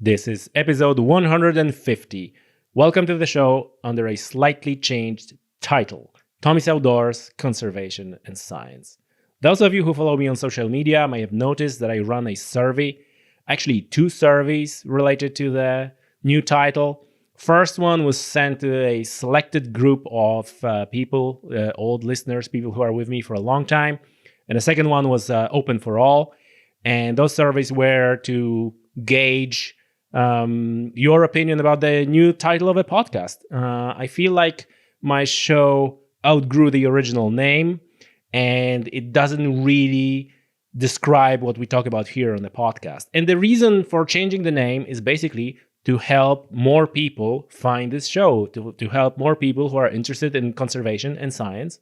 This is episode 150. Welcome to the show under a slightly changed title, Tommy's Outdoors, Conservation and Science. Those of you who follow me on social media may have noticed that I run a survey, actually 2 surveys related to the new title. First one was sent to a selected group of people, old listeners, people who are with me for a long time. And the second one was open for all. And those surveys were to gauge your opinion about the new title of a podcast. I feel like my show outgrew the original name, and it doesn't really describe what we talk about here on the podcast. And the reason for changing the name is basically to help more people find this show, to help more people who are interested in conservation and science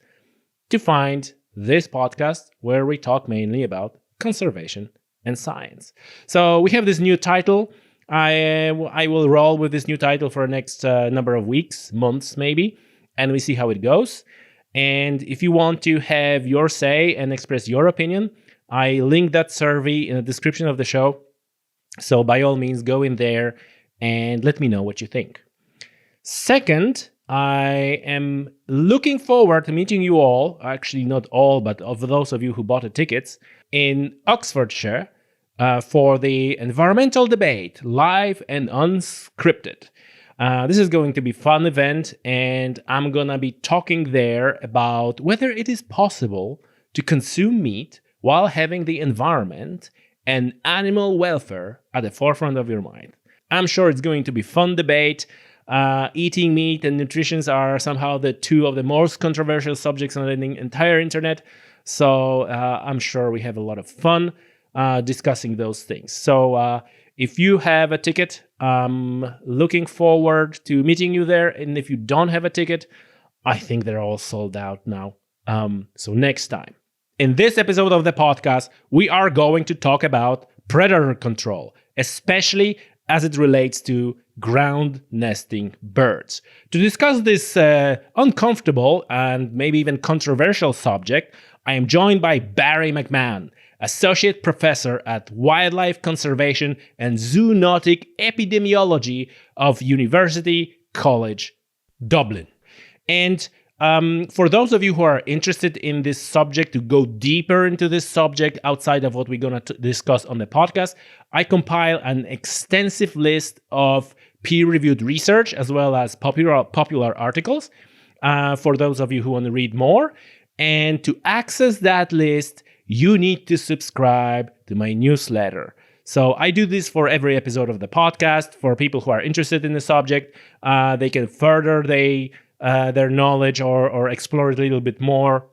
to find this podcast where we talk mainly about conservation and science. So we have this new title. I will roll with this new title for the next number of weeks, months maybe, and we see how it goes. And if you want to have your say and express your opinion, I link that survey in the description of the show. So by all means, go in there and let me know what you think. Second, I am looking forward to meeting you all, actually not all, but of those of you who bought the tickets, in Oxfordshire for the environmental debate, live and unscripted. This is going to be a fun event, and I'm going to be talking there about whether it is possible to consume meat while having the environment and animal welfare at the forefront of your mind. I'm sure it's going to be a fun debate. Eating meat and nutrition are somehow the 2 of the most controversial subjects on the entire internet. So I'm sure we have a lot of fun discussing those things. So if you have a ticket, I'm looking forward to meeting you there. And if you don't have a ticket, I think they're all sold out now. So next time. In this episode of the podcast, we are going to talk about predator control, especially as it relates to ground nesting birds. To discuss this uncomfortable and maybe even controversial subject, I am joined by Barry McMahon, Associate Professor at Wildlife Conservation and Zoonotic Epidemiology of University College Dublin. And for those of you who are interested in this subject, to go deeper into this subject outside of what we're going to discuss on the podcast, I compile an extensive list of peer-reviewed research as well as popular articles for those of you who want to read more. And to access that list, you need to subscribe to my newsletter. So I do this for every episode of the podcast. For people who are interested in the subject, they can further their knowledge or explore it a little bit more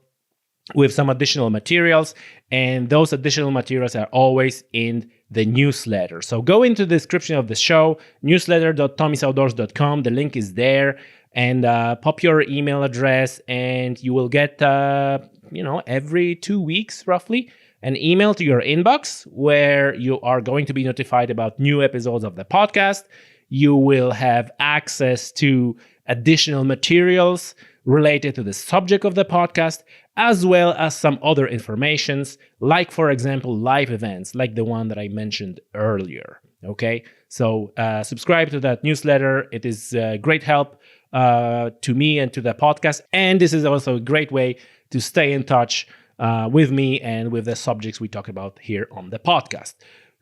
with some additional materials. And those additional materials are always in the newsletter. So go into the description of the show, newsletter.tommysoutdoors.com. The link is there. And pop your email address, and you will get, every 2 weeks, roughly, an email to your inbox where you are going to be notified about new episodes of the podcast. You will have access to additional materials related to the subject of the podcast, as well as some other informations, like, for example, live events, like the one that I mentioned earlier. Okay, so subscribe to that newsletter. It is great help to me and to the podcast. And this is also a great way to stay in touch with me and with the subjects we talk about here on the podcast.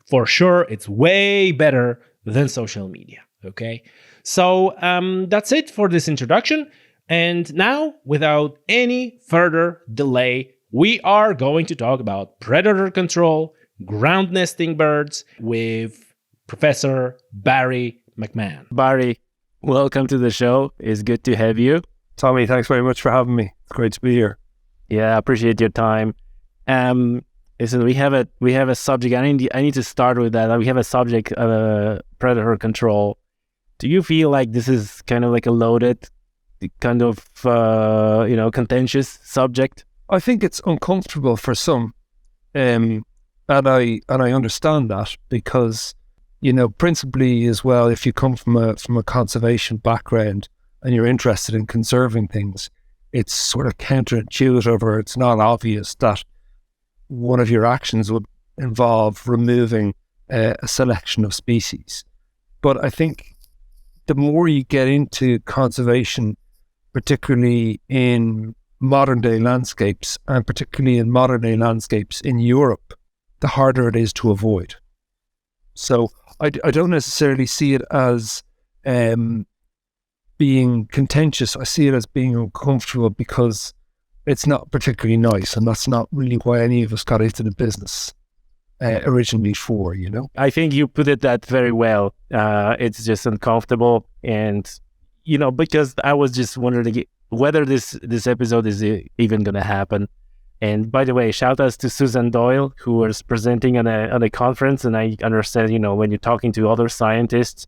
For sure, it's way better than social media. Okay, so that's it for this introduction. And now, without any further delay, we are going to talk about predator control, ground nesting birds with Professor Barry McMahon. Barry, welcome to the show. It's good to have you. Tommy, thanks very much for having me. It's great to be here. Yeah, I appreciate your time. Listen, we have a subject. I need to start with that. We have a subject, predator control. Do you feel like this is kind of like a loaded, kind of contentious subject? I think it's uncomfortable for some, and I understand that because principally as well, if you come from a conservation background and you're interested in conserving things, it's sort of counterintuitive, or it's not obvious that one of your actions would involve removing a selection of species. But I think the more you get into conservation, particularly in modern day landscapes, and particularly in modern day landscapes in Europe, the harder it is to avoid. So I don't necessarily see it as being contentious. I see it as being uncomfortable because it's not particularly nice, and that's not really why any of us got into the business originally for, you know? I think you put it that very well. It's just uncomfortable, and, you know, because I was just wondering whether this episode is even going to happen. And by the way, shout outs to Susan Doyle, who was presenting on a conference. And I understand, you know, when you're talking to other scientists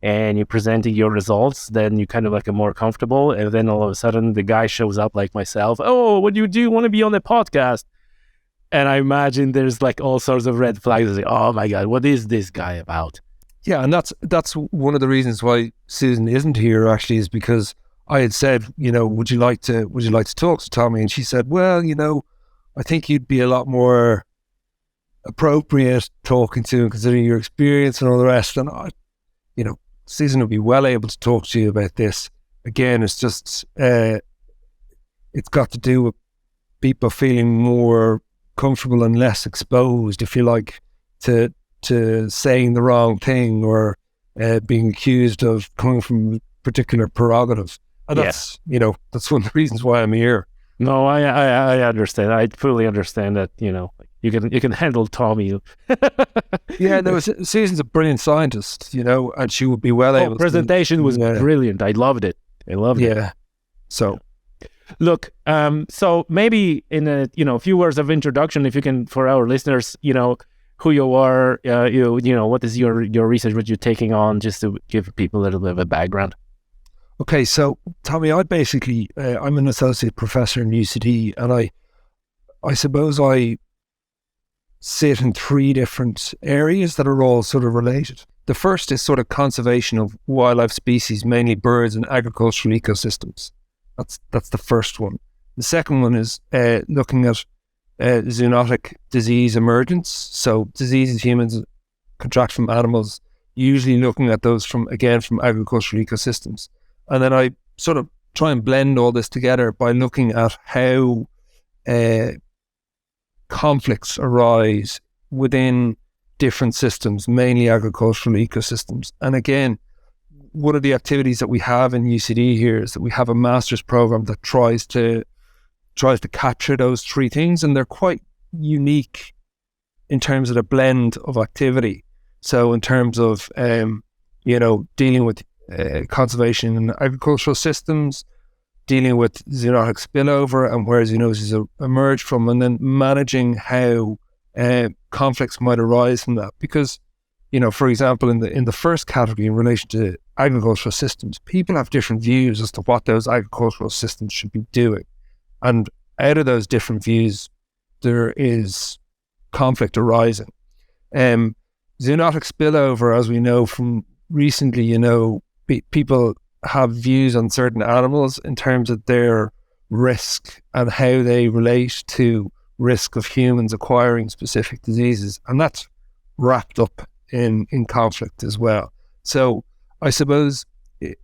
and you're presenting your results, then you kind of like are more comfortable. And then all of a sudden the guy shows up like myself. Oh, what do you want to be on the podcast? And I imagine there's like all sorts of red flags. Like, oh my God, what is this guy about? Yeah, and that's one of the reasons why Susan isn't here actually, is because I had said, you know, would you like to talk to Tommy? And she said, well, you know, I think you'd be a lot more appropriate talking to him considering your experience and all the rest. And you know, Susan will be well able to talk to you about this. Again, it's just it's got to do with people feeling more comfortable and less exposed, if you like, to saying the wrong thing or being accused of coming from a particular prerogative. And that's, you know, that's one of the reasons why I'm here. No, I understand. I fully understand that, you know, you can handle Tommy. Yeah, no, Susan's a brilliant scientist, you know, and she would be well able to. Presentation was brilliant. I loved it. it. Yeah. So look, so maybe in a few words of introduction, if you can, for our listeners, you know, who you are, you know, what is your research, what you're taking on, just to give people a little bit of a background. Okay, so Tommy, I'm an associate professor in UCD, and I suppose I sit in three different areas that are all sort of related. The first is sort of conservation of wildlife species, mainly birds and agricultural ecosystems. That's the first one. The second one is looking at zoonotic disease emergence. So diseases humans contract from animals, usually looking at those from agricultural ecosystems. And then I sort of try and blend all this together by looking at how conflicts arise within different systems, mainly agricultural ecosystems. And again, one of the activities that we have in UCD here is that we have a master's program that tries to capture those three things, and they're quite unique in terms of the blend of activity. So in terms of dealing with conservation in agricultural systems, dealing with zoonotic spillover and where zoonoses emerge from, and then managing how conflicts might arise from that. Because, you know, for example, in the first category in relation to agricultural systems, people have different views as to what those agricultural systems should be doing. And out of those different views, there is conflict arising. Zoonotic spillover, as we know from recently, you know, people have views on certain animals in terms of their risk and how they relate to risk of humans acquiring specific diseases. And that's wrapped up in conflict as well. So I suppose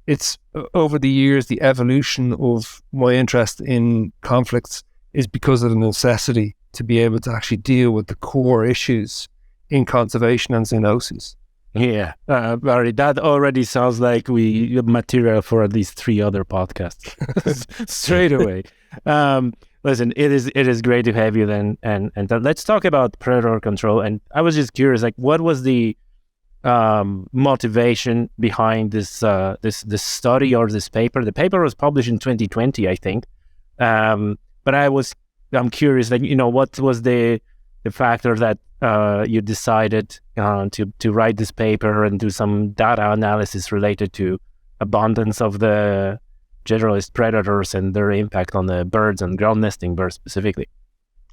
it's over the years, the evolution of my interest in conflicts is because of the necessity to be able to actually deal with the core issues in conservation and zoonoses. Yeah, Barry, that already sounds like we have material for at least 3 other podcasts straight away. Listen, it is great to have you then, and let's talk about predator control. And I was just curious, like, what was the motivation behind this study or this paper? The paper was published in 2020, I think. But I'm curious, like, you know, what was the factor that you decided to write this paper and do some data analysis related to abundance of the generalist predators and their impact on the birds and ground nesting birds specifically?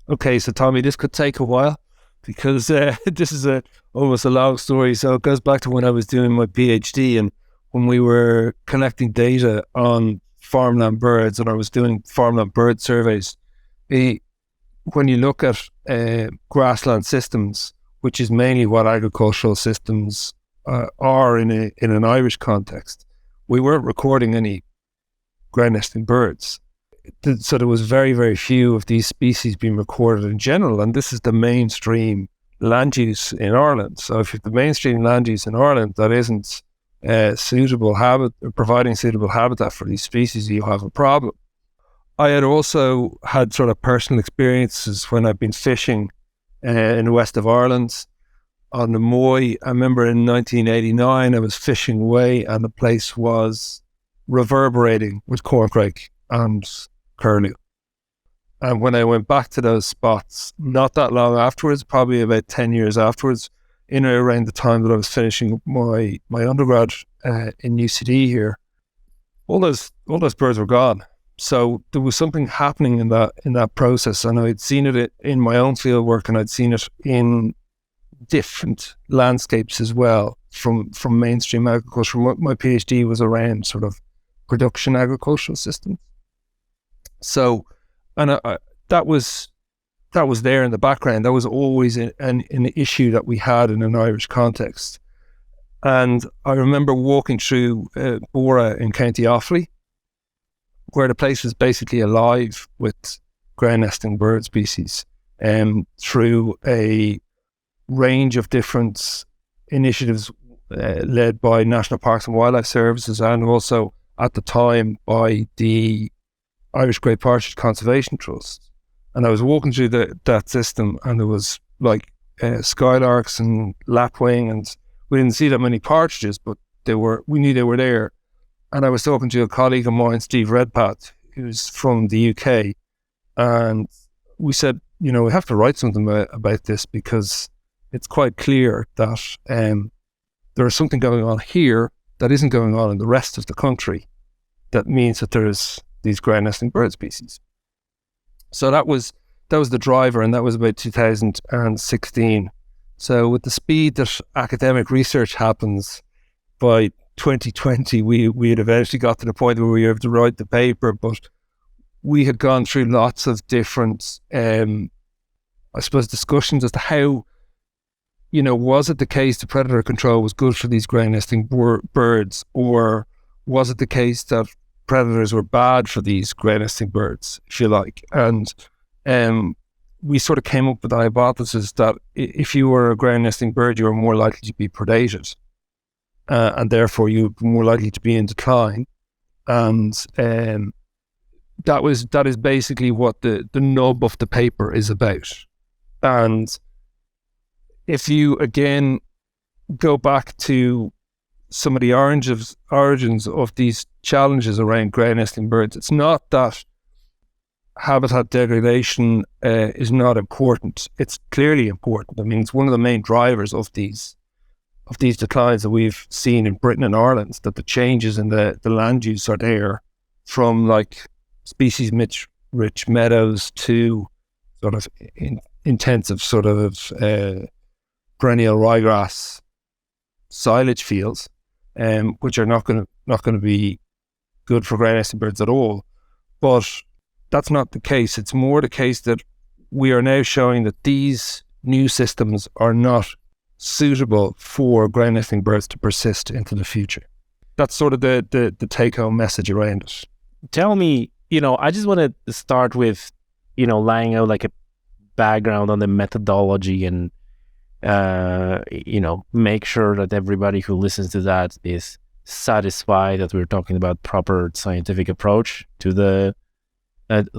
Okay, so Tommy, this could take a while because this is almost a long story. So it goes back to when I was doing my PhD and when we were collecting data on farmland birds and I was doing farmland bird surveys. When you look at grassland systems, which is mainly what agricultural systems are in an Irish context, we weren't recording any ground nesting birds. So there was very, very few of these species being recorded in general, and this is the mainstream land use in Ireland. So if you have the mainstream land use in Ireland that isn't providing suitable habitat for these species, you have a problem. I had also had sort of personal experiences when I've been fishing in the west of Ireland on the Moy. I remember in 1989 I was fishing away and the place was reverberating with corncrake and curlew. And when I went back to those spots, not that long afterwards, probably about 10 years afterwards, in or around the time that I was finishing my undergrad in UCD here, all those birds were gone. So there was something happening in that process, and I'd seen it in my own field work, and I'd seen it in different landscapes as well from mainstream agriculture. My PhD was around sort of production agricultural systems. So, and that was there in the background. That was always an issue that we had in an Irish context. And I remember walking through Bora in County Offaly, where the place was basically alive with ground nesting bird species, through a range of different initiatives led by National Parks and Wildlife Services, and also at the time by the Irish Great Partridge Conservation Trust. And I was walking through that system, and there was like skylarks and lapwing, and we didn't see that many partridges, but we knew they were there. And I was talking to a colleague of mine, Steve Redpath, who's from the UK, and we said, we have to write something about this, because it's quite clear that there is something going on here that isn't going on in the rest of the country. That means that there's these ground nesting bird species. So that was the driver, and that was about 2016. So with the speed that academic research happens, by 2020 we had eventually got to the point where we were able to write the paper, but we had gone through lots of different discussions as to how, was it the case that predator control was good for these ground nesting birds, or was it the case that predators were bad for these ground nesting birds, if you like? And we sort of came up with the hypothesis that if you were a ground nesting bird, you were more likely to be predated, and therefore you were more likely to be in decline. And that is basically what the nub of the paper is about. And if you again go back to some of the origins of these challenges around ground nesting birds, it's not that habitat degradation is not important. It's clearly important. I mean, it's one of the main drivers of these declines that we've seen in Britain and Ireland, that the changes in the land use are there, from like species rich meadows to sort of intensive sort of perennial ryegrass silage fields, which are not going to be good for ground nesting birds at all. But that's not the case. It's more the case that we are now showing that these new systems are not suitable for ground nesting birds to persist into the future. That's sort of the take-home message around it. Tell me, I just want to start with, laying out like a background on the methodology, and make sure that everybody who listens to that is satisfied that we're talking about proper scientific approach to the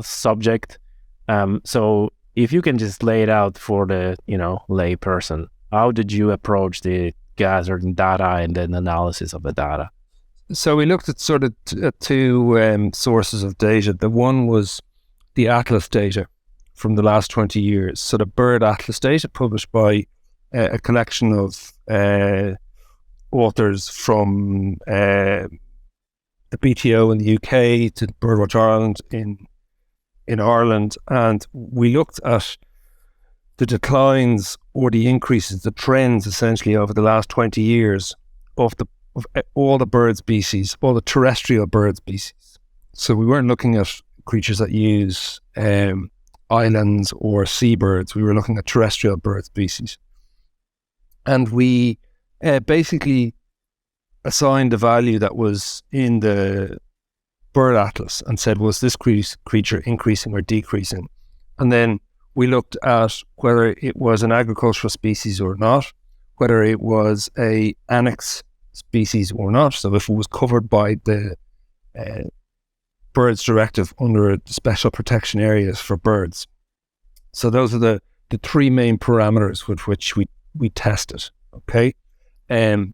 subject. So if you can just lay it out for the lay person, how did you approach the gathering data and then analysis of the data? So we looked at sort of two sources of data. The one was the Atlas data from the last 20 years. So the bird Atlas data published by a collection of authors from the BTO in the UK to Birdwatch Ireland in Ireland. And we looked at the declines or the increases, the trends essentially over the last 20 years of all the bird species, all the terrestrial bird species. So we weren't looking at creatures that use islands or seabirds. We were looking at terrestrial bird species. And we basically assigned a value that was in the bird atlas and said, was this creature increasing or decreasing? And then we looked at whether it was an agricultural species or not, whether it was a annex species or not. So if it was covered by the birds directive under special protection areas for birds. So those are the three main parameters with which we tested. Okay. And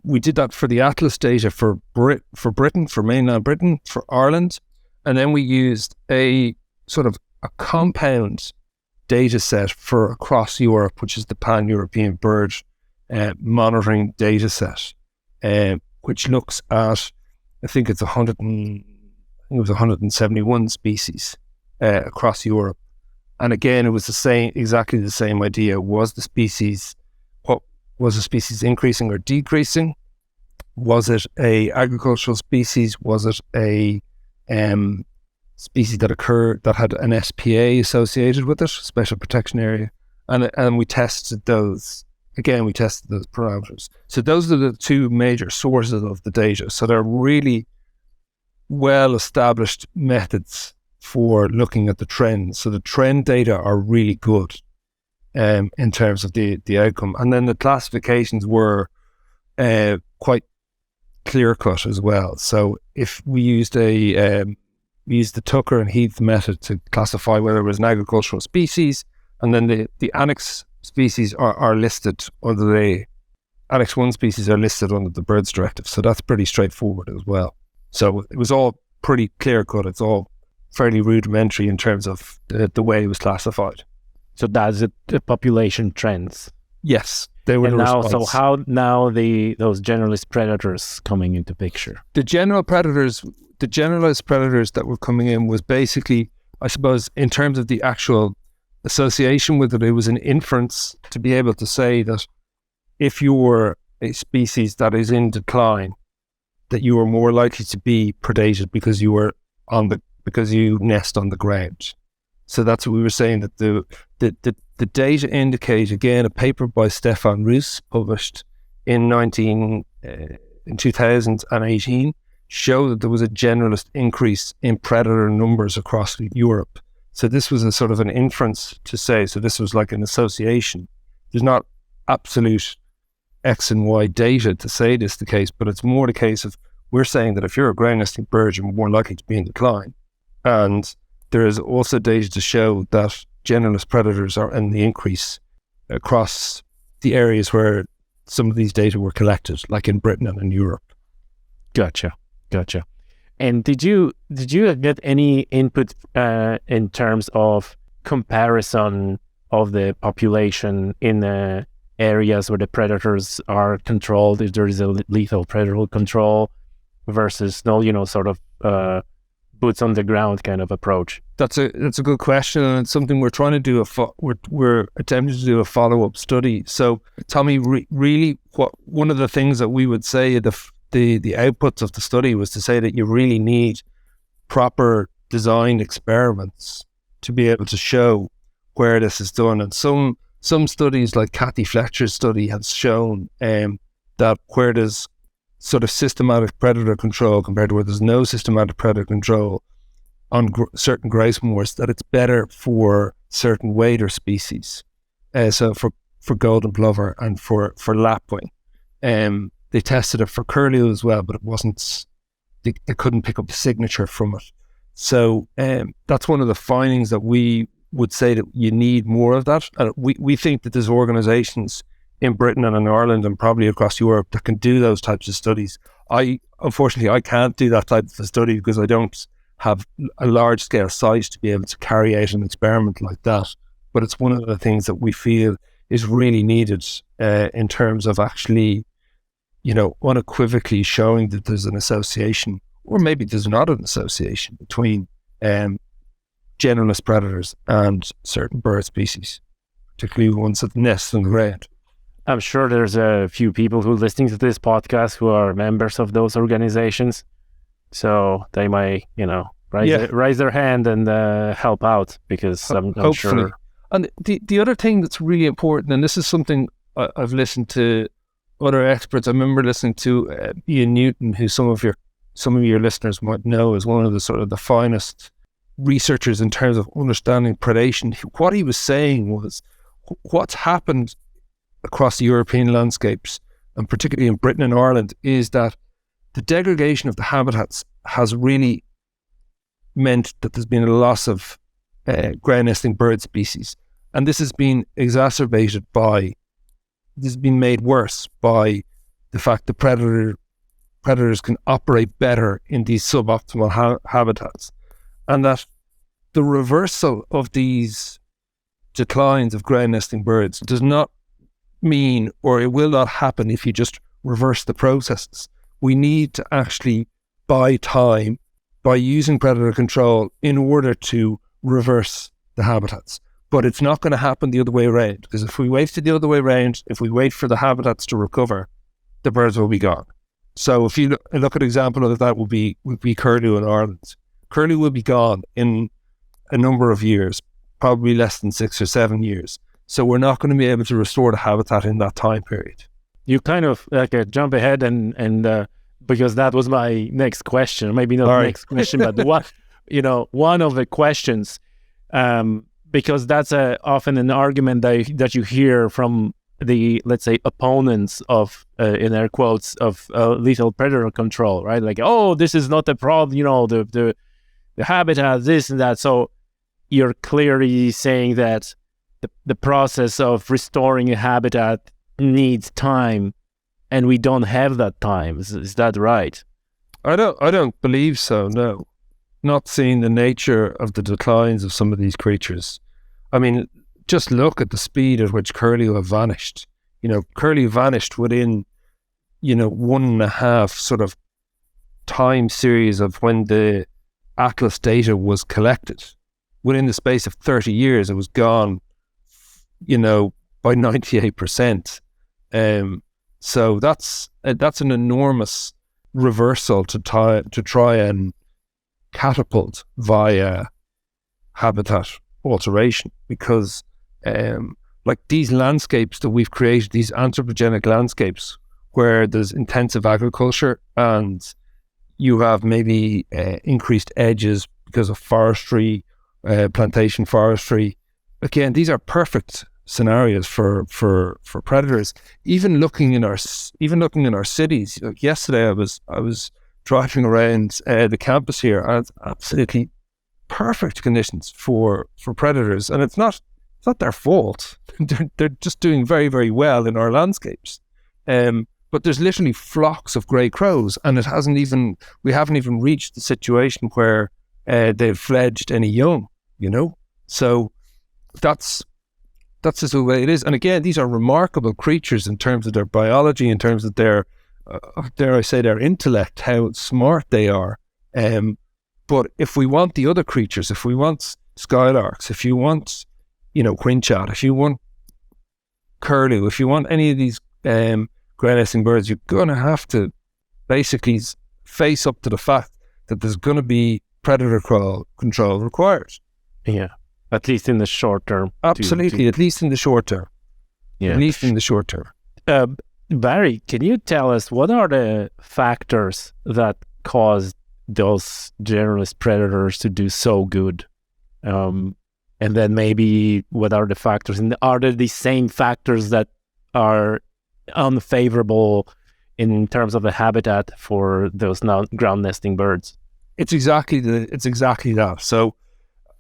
we did that for the Atlas data for Britain, for mainland Britain, for Ireland. And then we used a sort of a compound data set for across Europe, which is the Pan-European Bird Monitoring data set, which looks at, I think it's 171 species across Europe. And again, it was exactly the same idea. Was the species increasing or decreasing? Was it a agricultural species? Was it a species that had an SPA associated with it, special protection area? And we tested those. Again, we tested those parameters. So those are the two major sources of the data. So they're really well-established methods for looking at the trends. So the trend data are really good in terms of the outcome. And then the classifications were quite clear-cut as well. So if we used the Tucker and Heath method to classify whether it was an agricultural species, and then the annex species are listed under the Annex 1 species are listed under the Birds Directive. So that's pretty straightforward as well. So it was all pretty clear-cut. It's all fairly rudimentary in terms of the way it was classified. So that's the population trends. Yes, they were. And the now, response. so how now those generalist predators coming into picture? The generalist predators that were coming in was basically, I suppose, in terms of the actual association with it, it was an inference to be able to say that if you were a species that is in decline, that you were more likely to be predated because you nest on the ground. So that's what we were saying, that the data indicate, again, a paper by Stefan Roos published in 2018 showed that there was a generalist increase in predator numbers across Europe. So this was a sort of an inference to say, so this was like an association. There's not absolute X and Y data to say this is the case, but it's more the case of, we're saying that if you're a ground nesting bird, you're more likely to be in decline. And there is also data to show that generalist predators are in the increase across the areas where some of these data were collected, like in Britain and in Europe. Gotcha. And did you get any input in terms of comparison of the population in the areas where the predators are controlled, if there is a lethal predator control versus sort of boots on the ground kind of approach? That's a good question, and it's something we're trying to do. We're attempting to do a follow-up study. So, Tommy, really, one of the things that we would say the outputs of the study was to say that you really need proper designed experiments to be able to show where this is done. And some studies, like Kathy Fletcher's study, have shown that where there's sort of systematic predator control compared to where there's no systematic predator control on certain grouse moors, that it's better for certain wader species. So for golden plover and for lapwing. They tested it for curlew as well, but it wasn't. They couldn't pick up a signature from it. So that's one of the findings, that we would say that you need more of that. And we think that there's organisations in Britain and in Ireland and probably across Europe that can do those types of studies. Unfortunately, I can't do that type of a study because I don't have a large scale site to be able to carry out an experiment like that. But it's one of the things that we feel is really needed in terms of actually, unequivocally showing that there's an association, or maybe there's not an association, between generalist predators and certain bird species, particularly ones that nest on the ground. I'm sure there's a few people who are listening to this podcast who are members of those organizations, so they might, raise their hand and help out, because I'm sure. And the other thing that's really important, and this is something I've listened to other experts. I remember listening to Ian Newton, who some of your listeners might know as one of the sort of the finest researchers in terms of understanding predation. What he was saying was what's happened across the European landscapes, and particularly in Britain and Ireland, is that the degradation of the habitats has really meant that there's been a loss of ground nesting bird species. And this has been made worse by the fact that predators can operate better in these suboptimal habitats. And that the reversal of these declines of ground nesting birds does not mean, or it will not happen if you just reverse the processes. We need to actually buy time by using predator control in order to reverse the habitats. But it's not going to happen the other way around, because if we wait the other way around, if we wait for the habitats to recover, the birds will be gone. So if you look at an example of that would be curlew in Ireland. Curlew will be gone in a number of years, probably less than 6 or 7 years. So we're not going to be able to restore the habitat in that time period. You kind of jump ahead and because that was my next question, maybe not next question, but one of the questions, because that's often an argument that you hear from the, let's say, opponents of, in air quotes, of lethal predator control, right? Like, oh, this is not a problem, the habitat, this and that. So you're clearly saying that the process of restoring a habitat needs time, and we don't have that time. Is that right? I don't believe so, no. Not seeing the nature of the declines of some of these creatures. I mean, just look at the speed at which curlew have vanished. Curlew vanished within, 1.5 sort of time series of when the Atlas data was collected. Within the space of 30 years, it was gone, by 98%. So that's an enormous reversal to try and catapult via habitat alteration, because like these landscapes that we've created, these anthropogenic landscapes where there's intensive agriculture and you have maybe increased edges because of forestry, plantation forestry. Again, these are perfect scenarios for predators. Even looking in our cities. Like yesterday, I was driving around the campus here, and it's absolutely perfect conditions for predators, and it's not their fault. They're just doing very, very well in our landscapes. But there's literally flocks of grey crows, and we haven't even reached the situation where they've fledged any young. So that's just the way it is. And again, these are remarkable creatures in terms of their biology, in terms of their, dare I say, their intellect, how smart they are. But if we want the other creatures, if we want skylarks, if you want, quinchat, if you want curlew, if you want any of these ground nesting birds, you're going to have to basically face up to the fact that there's going to be predator control required. Yeah. At least in the short term. Absolutely, at least in the short term. Yeah. At least in the short term. Barry, can you tell us what are the factors that cause those generalist predators to do so good? And then maybe what are the factors? And are there the same factors that are unfavorable in terms of the habitat for those ground nesting birds? It's exactly that. So,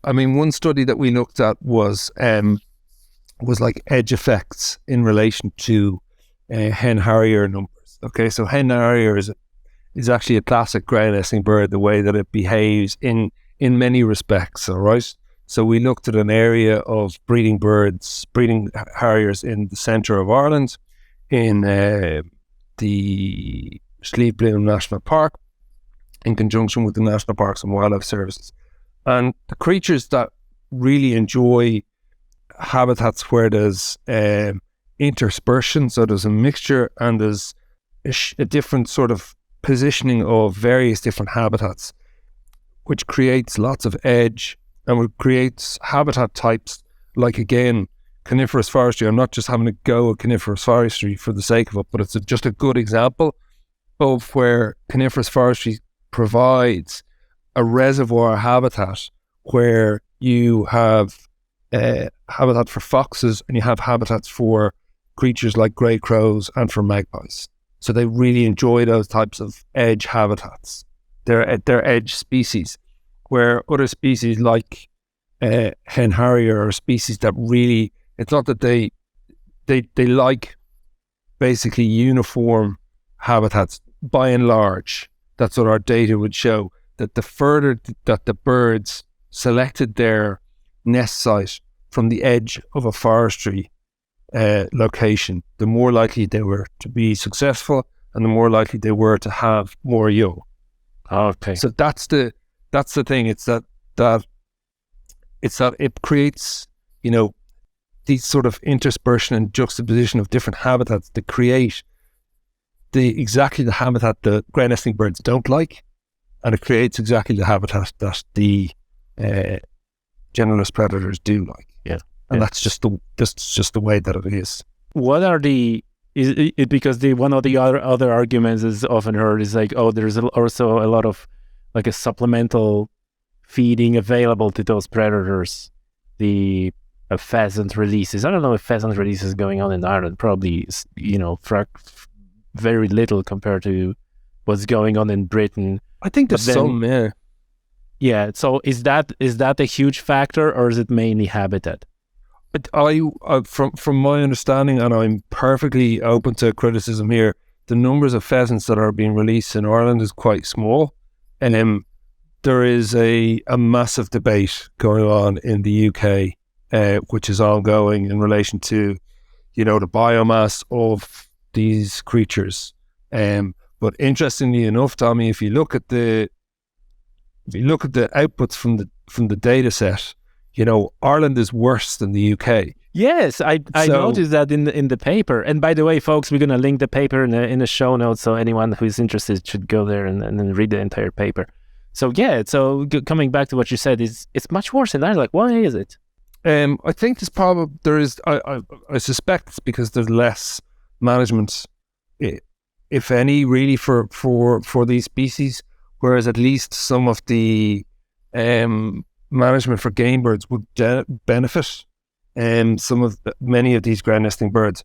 I mean, one study that we looked at was like edge effects in relation to hen harrier numbers. Okay, so hen harrier is actually a classic ground nesting bird, the way that it behaves in many respects. All right, so we looked at an area of breeding harriers in the centre of Ireland, in the Slieve Bloom National Park, in conjunction with the National Parks and Wildlife Services. And the creatures that really enjoy habitats where there's interspersion, so there's a mixture and there's a different sort of positioning of various different habitats, which creates lots of edge and creates habitat types like, again, coniferous forestry. I'm not just having a go at coniferous forestry for the sake of it, but it's just a good example of where coniferous forestry provides a reservoir habitat where you have habitat for foxes and you have habitats for creatures like grey crows and for magpies. So they really enjoy those types of edge habitats. They're edge species, where other species like hen harrier are species that really, it's not that they like basically uniform habitats by and large. That's what our data would show, that the further that the birds selected their nest site from the edge of a forestry location, the more likely they were to be successful and the more likely they were to have more young. Okay. So that's the thing. It's that it creates, these sort of interspersion and juxtaposition of different habitats that create exactly the habitat that grey nesting birds don't like, and it creates exactly the habitat that the generalist predators do like. Yeah. And that's just the way that it is. What are because one of the other arguments is often heard is like, oh, there's also a lot of like a supplemental feeding available to those predators. The pheasant releases. I don't know if pheasant releases going on in Ireland. Probably, very little compared to what's going on in Britain. I think there's some, yeah. Yeah. So is that a huge factor, or is it mainly habitat? But from my understanding, and I'm perfectly open to criticism here, the numbers of pheasants that are being released in Ireland is quite small, and there is a massive debate going on in the UK, which is ongoing in relation to, the biomass of these creatures. But interestingly enough, Tommy, if you look at the outputs from the data set, Ireland is worse than the UK. Yes, I noticed that in the paper. And by the way, folks, we're going to link the paper in the show notes, so anyone who's interested should go there and read the entire paper. So yeah, coming back to what you said, it's much worse in Ireland. Like, why is it? I think I suspect it's because there's less management, if any, really for these species, whereas at least some of the management for game birds would benefit many of these ground nesting birds.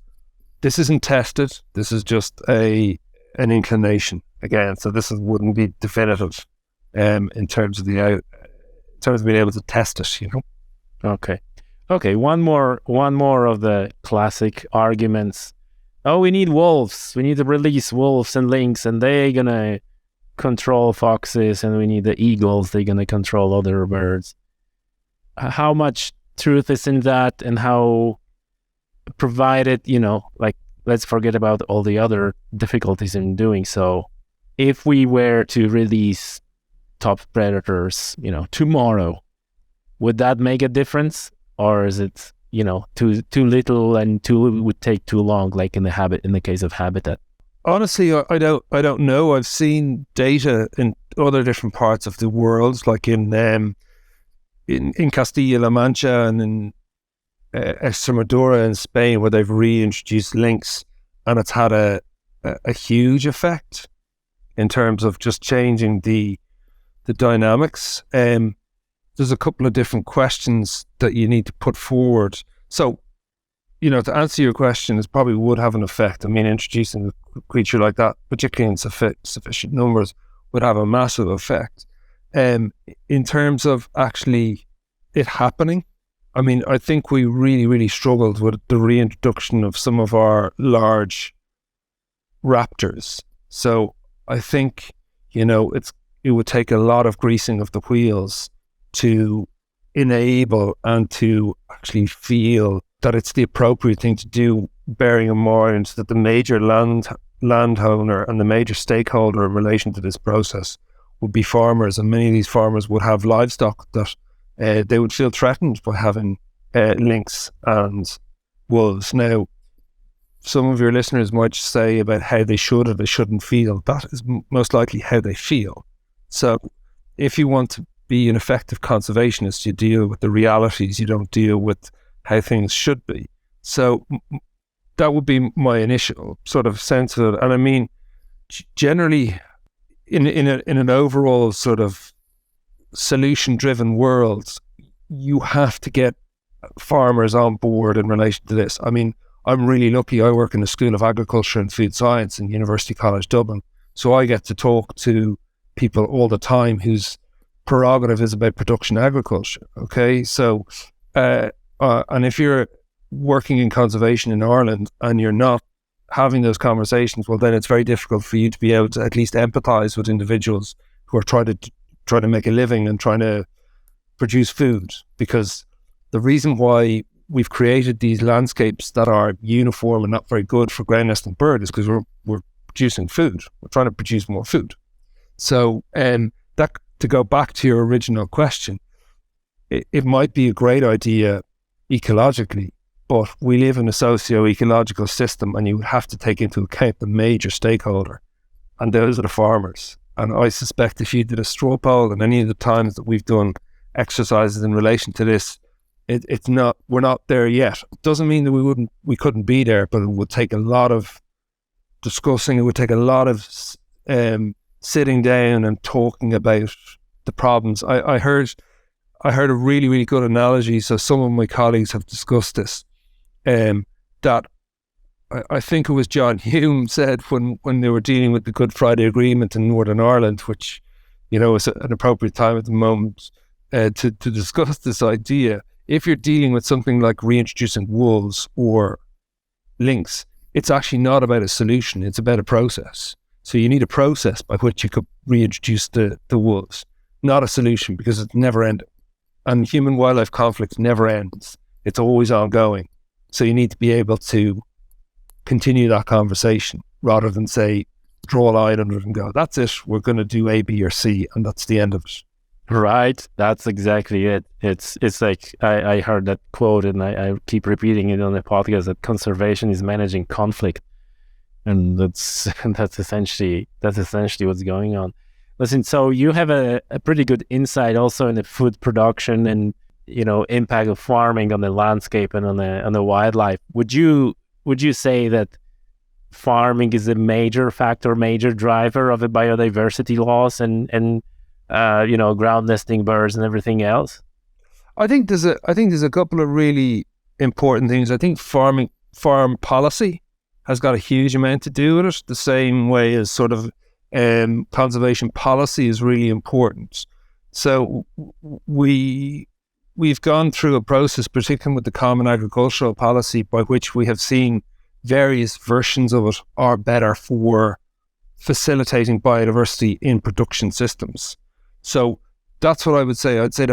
This isn't tested. This is just an inclination again. So this wouldn't be definitive in terms of being able to test it. Okay. One more of the classic arguments. Oh, we need wolves. We need to release wolves and lynx, and they're gonna control foxes, and we need the eagles. They're gonna control other birds. How much truth is in that, and how, provided, let's forget about all the other difficulties in doing so. If we were to release top predators, tomorrow, would that make a difference, or is it, too little and would take too long, like in the case of habitat? Honestly, I don't know. I've seen data in other different parts of the world, like in Castilla-La Mancha and in Extremadura in Spain, where they've reintroduced lynx, and it's had a huge effect in terms of just changing the dynamics. There's a couple of different questions that you need to put forward. So, to answer your question, it probably would have an effect. I mean, introducing a creature like that, particularly in sufficient numbers, would have a massive effect. In terms of actually it happening, I mean, I think we really, really struggled with the reintroduction of some of our large raptors. So I think, it would take a lot of greasing of the wheels to enable and to actually feel that it's the appropriate thing to do, bearing in mind that the major landowner and the major stakeholder in relation to this process would be farmers, and many of these farmers would have livestock that they would feel threatened by having lynx and wolves. Now, some of your listeners might say about how they should or they shouldn't feel. That is most likely how they feel. So if you want to be an effective conservationist, you deal with the realities. You don't deal with how things should be. So that would be my initial sort of sense of it. And I mean, generally, in an overall sort of solution-driven world, you have to get farmers on board in relation to this. I mean, I'm really lucky. I work in the School of Agriculture and Food Science in University College Dublin, so I get to talk to people all the time whose prerogative is about production agriculture. Okay, so and if you're working in conservation in Ireland and you're not having those conversations, well, then it's very difficult for you to be able to at least empathise with individuals who are trying to make a living and trying to produce food. Because the reason why we've created these landscapes that are uniform and not very good for ground nesting bird is because we're producing food. We're trying to produce more food. So that, to go back to your original question, it might be a great idea ecologically, but we live in a socio-ecological system, and you would have to take into account the major stakeholder, and those are the farmers. And I suspect if you did a straw poll, and any of the times that we've done exercises in relation to this, we're not there yet. It doesn't mean that we couldn't be there, but it would take a lot of discussing. It would take a lot of sitting down and talking about the problems. I heard a really, really good analogy. So some of my colleagues have discussed this. That I think it was John Hume said when they were dealing with the Good Friday Agreement in Northern Ireland, which, you know, is an appropriate time at the moment to discuss this idea. If you're dealing with something like reintroducing wolves or lynx, it's actually not about a solution, it's about a process. So you need a process by which you could reintroduce the wolves, not a solution, because it's never ending. And human-wildlife conflict never ends. It's always ongoing. So you need to be able to continue that conversation rather than say, draw a line under it and go, that's it, we're going to do A, B, or C, and that's the end of it. Right, that's exactly it. It's like I heard that quote, and I keep repeating it on the podcast, that conservation is managing conflict, and that's essentially what's going on. Listen, so you have a pretty good insight also in the food production and, you know, impact of farming on the landscape and on the wildlife. Would you say that farming is a major factor, major driver of the biodiversity loss and you know, ground nesting birds and everything else? I think there's a couple of really important things. I think farm policy has got a huge amount to do with it, the same way as sort of conservation policy is really important. So we've gone through a process, particularly with the Common Agricultural Policy, by which we have seen various versions of it are better for facilitating biodiversity in production systems. So that's what I would say. I'd say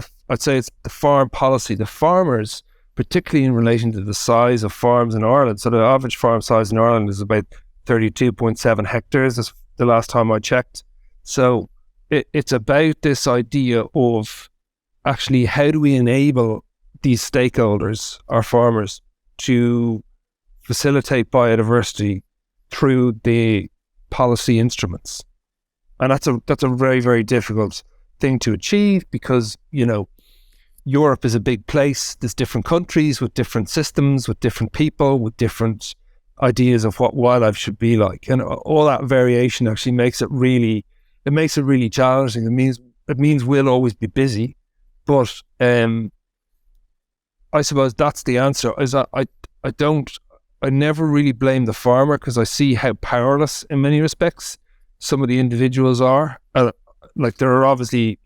it's the farm policy. The farmers, particularly in relation to the size of farms in Ireland. So the average farm size in Ireland is about 32.7 hectares, is the last time I checked. So it's about this idea of actually how do we enable these stakeholders, our farmers, to facilitate biodiversity through the policy instruments. And that's a very, very difficult thing to achieve because, you know, Europe is a big place. There's different countries with different systems, with different people, with different ideas of what wildlife should be like. And all that variation actually makes it really challenging. It means we'll always be busy. But I suppose that's the answer. Is I never really blame the farmer because I see how powerless in many respects some of the individuals are. Like there are obviously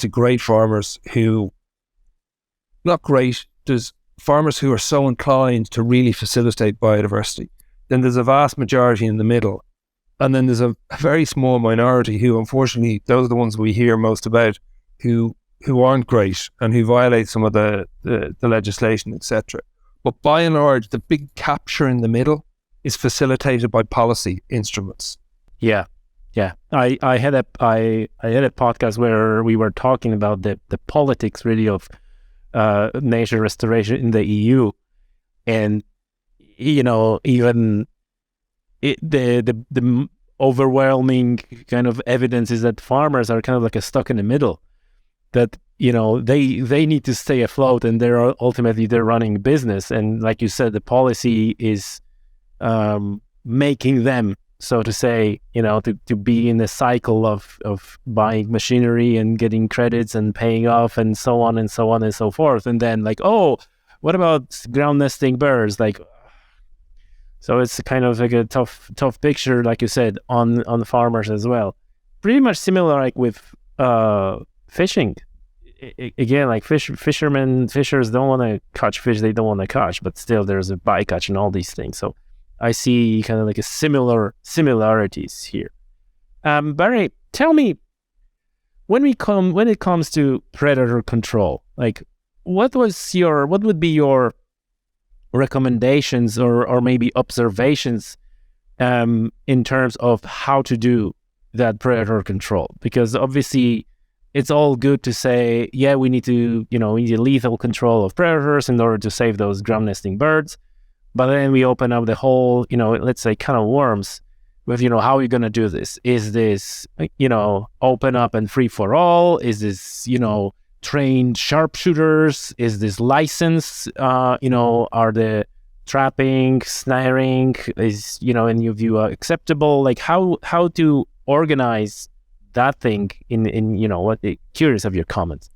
great farmers who, not great, there's farmers who are so inclined to really facilitate biodiversity. Then there's a vast majority in the middle. And then there's a very small minority who, unfortunately, those are the ones we hear most about, who aren't great and who violate some of the legislation, etc. But by and large, the big capture in the middle is facilitated by policy instruments. Yeah. I had a podcast where we were talking about the politics really of nature restoration in the EU, and you know, even the overwhelming kind of evidence is that farmers are kind of like stuck in the middle. that they need to stay afloat, and they're running a business, and like you said, the policy is making them, so to say, to be in the cycle of buying machinery and getting credits and paying off and so on and so on and so forth. And then like, oh, what about ground nesting birds? Like, so it's kind of like a tough picture, like you said, on the farmers as well. Pretty much similar like with fishing. Again, like fishers don't want to catch fish they don't want to catch, but still there's a bycatch and all these things. So I see kind of like a similarities here. Barry, tell me, when it comes to predator control, like what would be your recommendations or maybe observations in terms of how to do that predator control? Because obviously it's all good to say, yeah, we need lethal control of predators in order to save those ground nesting birds. But then we open up the whole, let's say kind of worms with, how are you going to do this? Is this, open up and free for all? Is this, trained sharpshooters? Is this licensed? Are the trapping, snaring is, in your view, acceptable? Like how to organize that thing in curious of your comments.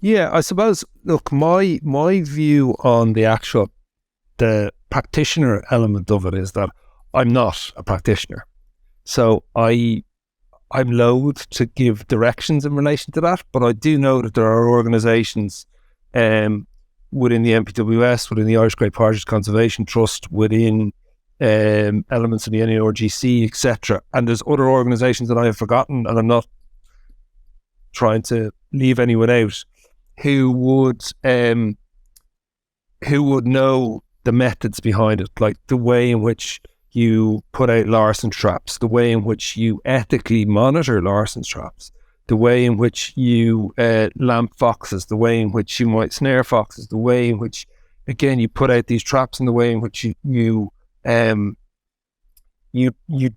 Yeah, I suppose, look, my view on the practitioner element of it is that I'm not a practitioner. So I'm loath to give directions in relation to that, but I do know that there are organisations within the MPWS, within the Irish Great Partridge Conservation Trust, within elements of the NERGC, etc. And there's other organisations that I have forgotten, and I'm not trying to leave anyone out, who would know the methods behind it, like the way in which you put out larceny traps, the way in which you ethically monitor larceny traps, the way in which you lamp foxes, the way in which you might snare foxes, the way in which, again, you put out these traps, and the way in which you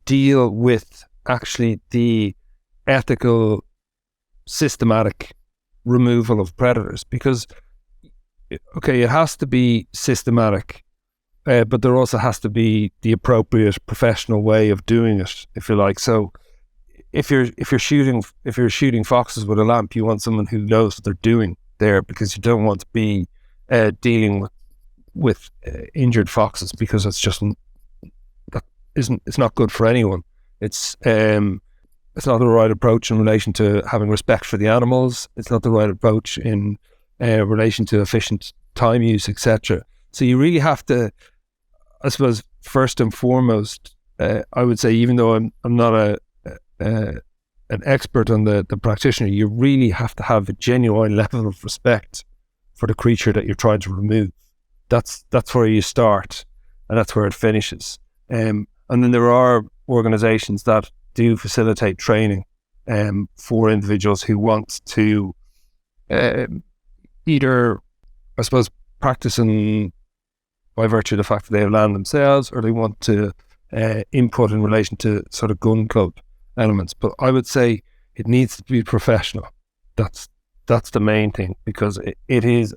deal with actually the ethical, systematic removal of predators. Because, okay, it has to be systematic, but there also has to be the appropriate professional way of doing it, if you like. So if you're shooting foxes with a lamp, you want someone who knows what they're doing there, because you don't want to be dealing with injured foxes, because it's just it's not good for anyone. It's not the right approach in relation to having respect for the animals. It's not the right approach in relation to efficient time use, etc. So you really have to, I suppose, first and foremost, I would say, even though I'm not an expert on the practitioner, you really have to have a genuine level of respect for the creature that you're trying to remove. That's where you start, and that's where it finishes. And then there are organisations that do facilitate training for individuals who want to either, I suppose, practicing by virtue of the fact that they have land themselves, or they want to input in relation to sort of gun club elements. But I would say it needs to be professional. That's the main thing, because it is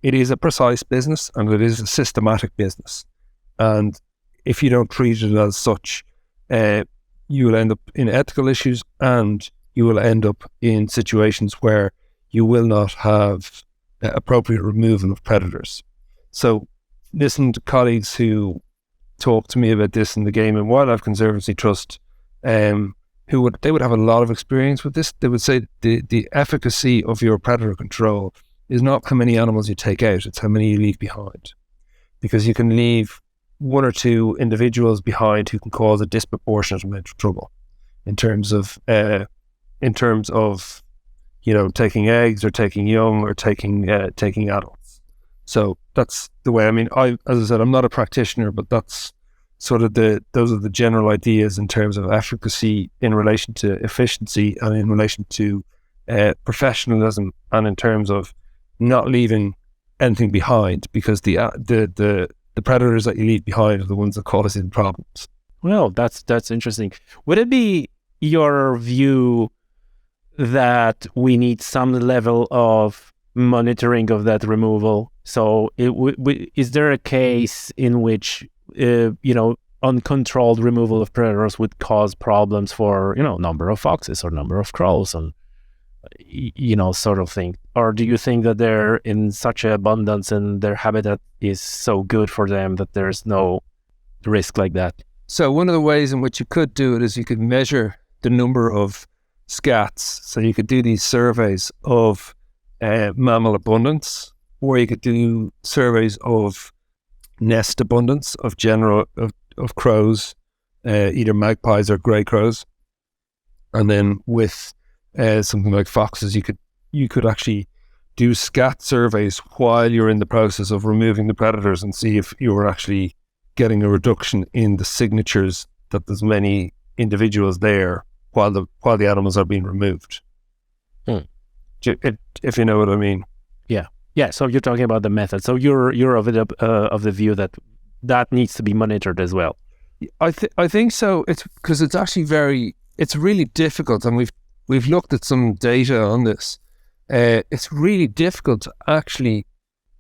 a precise business, and it is a systematic business. And if you don't treat it as such, you will end up in ethical issues, and you will end up in situations where you will not have appropriate removal of predators. So listen to colleagues who talk to me about this in the Game and Wildlife Conservancy Trust, they would have a lot of experience with this. They would say the efficacy of your predator control is not how many animals you take out, it's how many you leave behind. Because you can leave one or two individuals behind who can cause a disproportionate amount of trouble in terms of taking eggs, or taking young, or taking adults. So that's the way. I mean, as I said, I'm not a practitioner, but that's sort of those are the general ideas in terms of efficacy in relation to efficiency, and in relation to professionalism, and in terms of not leaving anything behind, because the predators that you leave behind are the ones that cause you the problems. Well, that's interesting. Would it be your view that we need some level of monitoring of that removal. So is there a case in which, uncontrolled removal of predators would cause problems for, number of foxes or number of crows and, sort of thing? Or do you think that they're in such abundance and their habitat is so good for them that there's no risk like that? So one of the ways in which you could do it is you could measure the number of scats. So you could do these surveys of mammal abundance, or you could do surveys of nest abundance of crows, either magpies or grey crows. And then with something like foxes, you could actually do scat surveys while you're in the process of removing the predators and see if you were actually getting a reduction in the signatures that there's many individuals there while the animals are being removed. If you know what I mean. Yeah. So you're talking about the method. So you're of the view that needs to be monitored as well. I think so. It's because it's actually it's really difficult, and we've looked at some data on this. It's really difficult to actually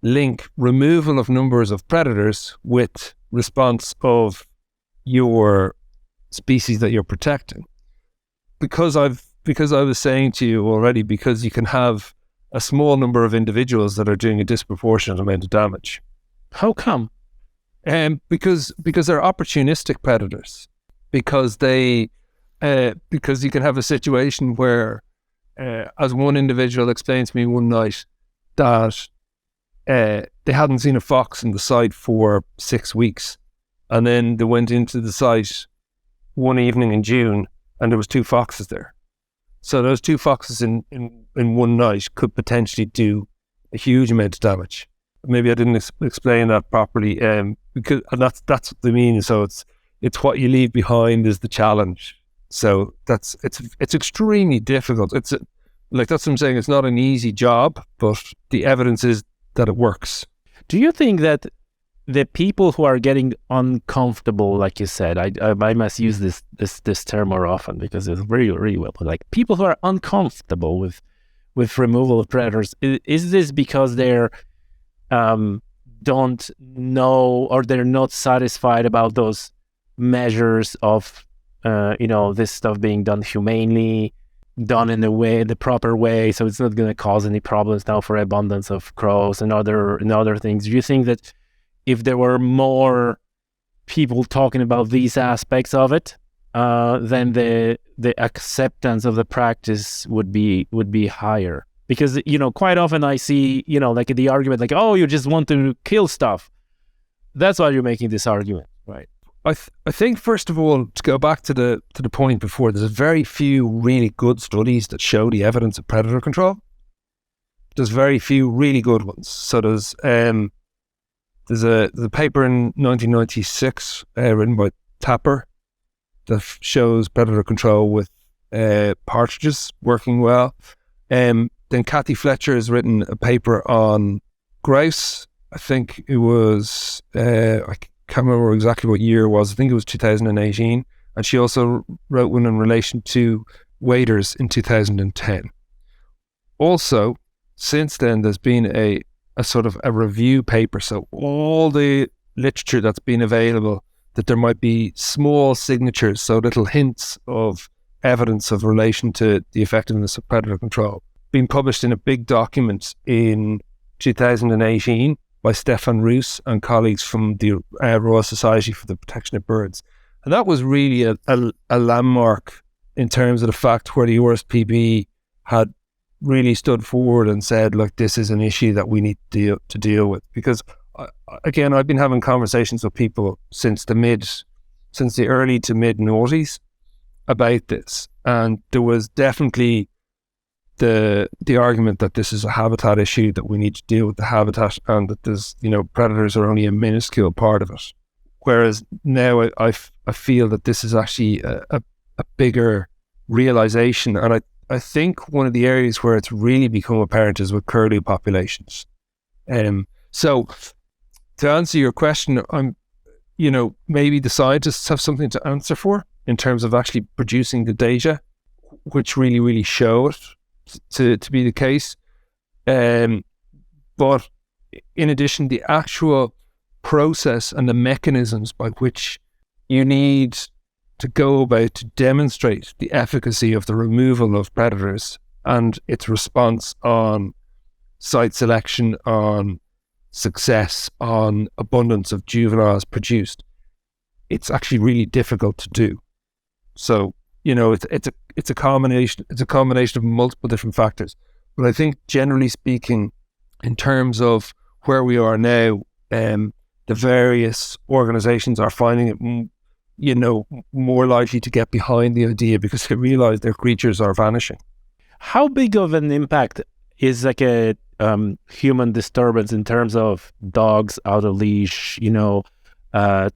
link removal of numbers of predators with response of your species that you're protecting. Because I was saying to you already, because you can have a small number of individuals that are doing a disproportionate amount of damage. How come? Because they're opportunistic predators. Because you can have a situation where, as one individual explained to me one night, that they hadn't seen a fox in the site for 6 weeks, and then they went into the site one evening in June, and there was 2 foxes there. So those 2 foxes in one night could potentially do a huge amount of damage. Maybe I didn't explain that properly, because that's what they mean. So it's what you leave behind is the challenge. So it's extremely difficult. That's what I'm saying. It's not an easy job, but the evidence is that it works. Do you think that the people who are getting uncomfortable, like you said, I must use this term more often because it's very, really well, but like people who are uncomfortable with removal of predators, is this because they're don't know, or they're not satisfied about those measures of this stuff being done humanely, done in the proper way, so it's not going to cause any problems now for abundance of crows and other things? Do you think that if there were more people talking about these aspects of it, then the acceptance of the practice would be higher? Because quite often I see like the argument like, oh, you just want to kill stuff. That's why you're making this argument, right? I think first of all, to go back to the point before, there's very few really good studies that show the evidence of predator control. There's very few really good ones. So there's a paper in 1996 written by Tapper that shows predator control with partridges working well. Then Kathy Fletcher has written a paper on grouse. I think it was, I can't remember exactly what year it was. I think it was 2018. And she also wrote one in relation to waders in 2010. Also, since then, there's been a sort of a review paper. So all the literature that's been available, that there might be small signatures, so little hints of evidence of relation to the effectiveness of predator control, being published in a big document in 2018 by Stefan Roos and colleagues from the Royal Society for the Protection of Birds. And that was really a landmark in terms of the fact where the USPB had really stood forward and said, look, this is an issue that we need to deal with. Because again, I've been having conversations with people since the early to mid noughties about this, and there was definitely the argument that this is a habitat issue, that we need to deal with the habitat, and that there's predators are only a minuscule part of it. Whereas now I feel that this is actually a bigger realization, and I think one of the areas where it's really become apparent is with curlew populations. So to answer your question, maybe the scientists have something to answer for in terms of actually producing the data. which really show it to be the case. But in addition, the actual process and the mechanisms by which you need to go about to demonstrate the efficacy of the removal of predators and its response on site selection, on success, on abundance of juveniles produced, it's actually really difficult to do. So, it's a combination of multiple different factors. But I think generally speaking, in terms of where we are now, the various organizations are finding it, more likely to get behind the idea because they realize their creatures are vanishing. How big of an impact is like a human disturbance in terms of dogs out of leash,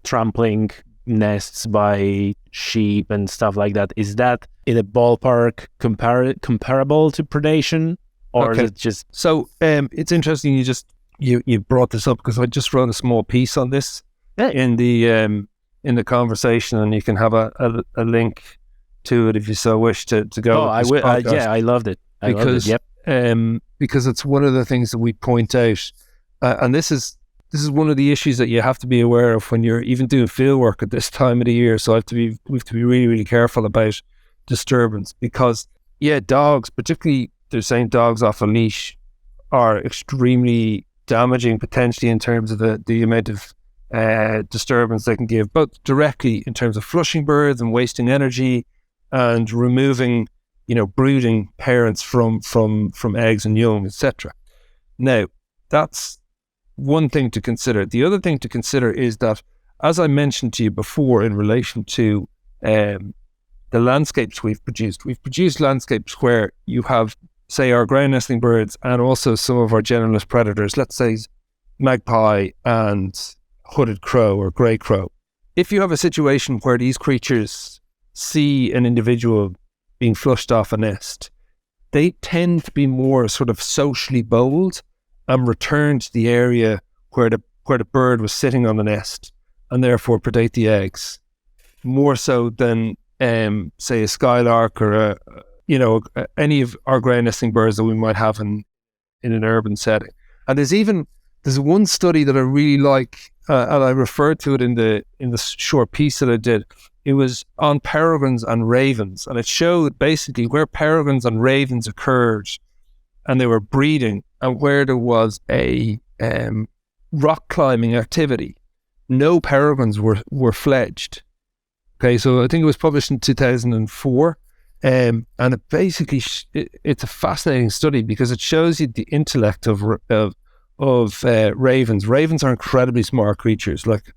trampling nests by sheep and stuff like that? Is that in a ballpark comparable to predation, or is it just? So it's interesting you brought this up because I just wrote a small piece on this in the conversation, and you can have a link to it if you so wish to go. Oh, I will. I loved it. Yep. Because it's one of the things that we point out, and this is one of the issues that you have to be aware of when you're even doing field work at this time of the year. So we have to be really, really careful about disturbance because, dogs, particularly they're saying dogs off a leash, are extremely damaging potentially in terms of the amount of disturbance they can give, both directly in terms of flushing birds and wasting energy and removing brooding parents from eggs and young, etc. Now, that's one thing to consider. The other thing to consider is that, as I mentioned to you before in relation to the landscapes we've produced landscapes where you have, say, our ground nestling birds and also some of our generalist predators, let's say magpie and hooded crow or grey crow. If you have a situation where these creatures see an individual being flushed off a nest, they tend to be more sort of socially bold and return to the area where the bird was sitting on the nest and therefore predate the eggs, more so than say a skylark or any of our ground nesting birds that we might have in an urban setting. And there's one study that I really like, and I referred to it in the short piece that I did. It was on peregrines and ravens, and it showed basically where peregrines and ravens occurred and they were breeding, and where there was a rock climbing activity, no peregrines were fledged. Okay, so I think it was published in 2004, and it basically it's a fascinating study because it shows you the intellect of ravens. Ravens are incredibly smart creatures. Like,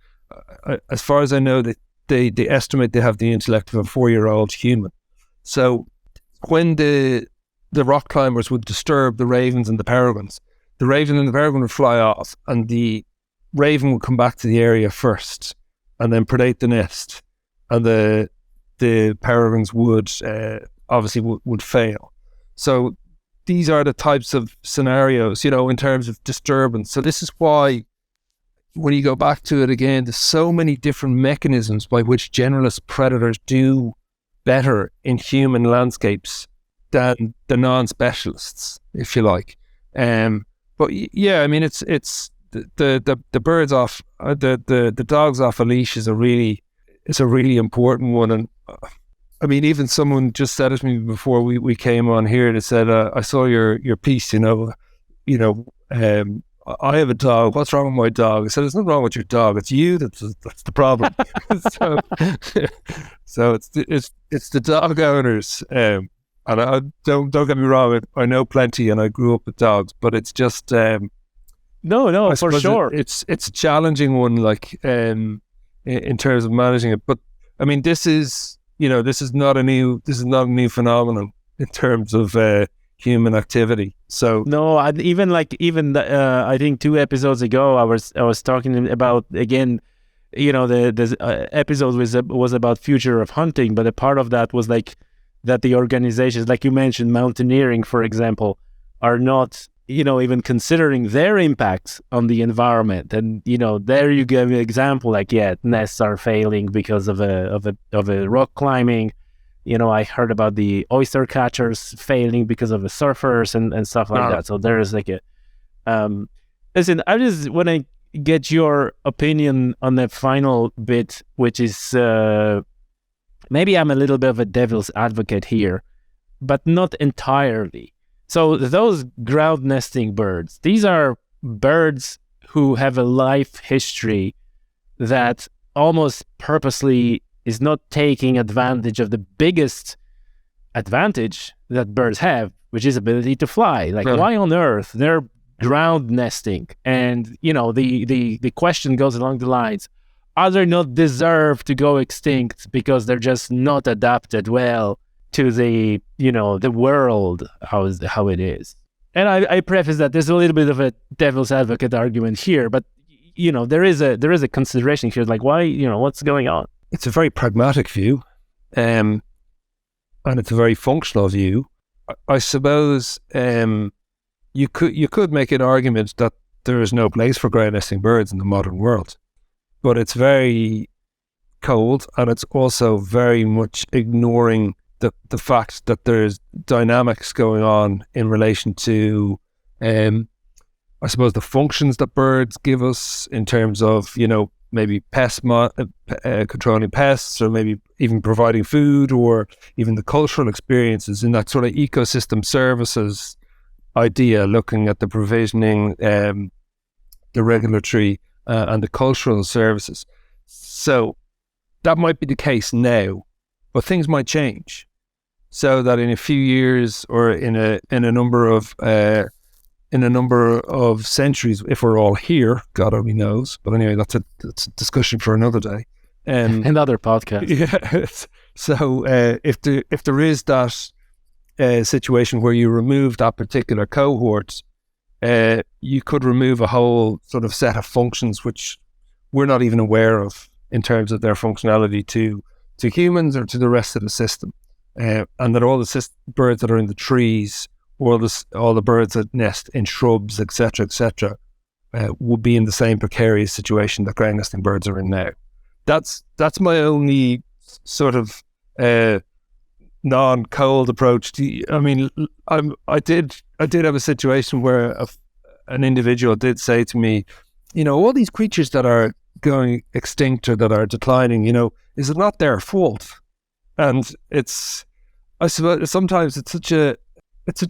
as far as I know, they estimate they have the intellect of a 4-year-old human. So when the rock climbers would disturb the ravens and the peregrines, the raven and the peregrine would fly off, and the raven would come back to the area first and then predate the nest, and the peregrines would obviously would fail. So these are the types of scenarios, in terms of disturbance. So this is why, when you go back to it again, there's so many different mechanisms by which generalist predators do better in human landscapes than the non-specialists, if you like. But yeah, I mean, it's the birds off the dogs off a leash is a really important one. And I mean, even someone just said it to me before we came on here. They said, "I saw your piece. I have a dog. What's wrong with my dog?" I said, "There's nothing wrong with your dog. It's you that's the problem." so it's the dog owners. And I don't get me wrong. I know plenty, and I grew up with dogs. But it's just no, for sure. It's a challenging one, like in terms of managing it. But I mean, this is not a new phenomenon in terms of human activity. So no, I think 2 episodes ago I was talking about, again, the episode was about future of hunting, but a part of that was like that the organizations, like you mentioned, mountaineering, for example, are not even considering their impacts on the environment. And there you give an example, like, nests are failing because of a rock climbing. I heard about the oyster catchers failing because of the surfers and stuff like that. So there is like a listen, I just want to get your opinion on the final bit, which is maybe I'm a little bit of a devil's advocate here, but not entirely. So those ground nesting birds, these are birds who have a life history that almost purposely is not taking advantage of the biggest advantage that birds have, which is ability to fly. Like, why on earth they're ground nesting? And, the question goes along the lines, are they not deserved to go extinct because they're just not adapted well to the world, how it is? And I preface that there's a little bit of a devil's advocate argument here, but there is a consideration here, like why, what's going on? It's a very pragmatic view, and it's a very functional view. I suppose you could make an argument that there is no place for ground nesting birds in the modern world, but it's very cold, and it's also very much ignoring the fact that there's dynamics going on in relation to, I suppose, the functions that birds give us in terms of, maybe controlling pests, or maybe even providing food, or even the cultural experiences in that sort of ecosystem services idea, looking at the provisioning, the regulatory and the cultural services. So that might be the case now, but things might change, so that in a few years, or in a number of centuries, if we're all here, God only knows. But anyway, that's a discussion for another day. Another podcast. Yeah. So if there is that situation where you remove that particular cohort, you could remove a whole sort of set of functions which we're not even aware of in terms of their functionality to humans or to the rest of the system, and that all the birds that are in the trees, all the birds that nest in shrubs, etc., would be in the same precarious situation that ground nesting birds are in now. That's my only sort of non-cold approach. I mean, I did have a situation where an individual did say to me, all these creatures that are going extinct or that are declining, is it not their fault? And I suppose sometimes it's such a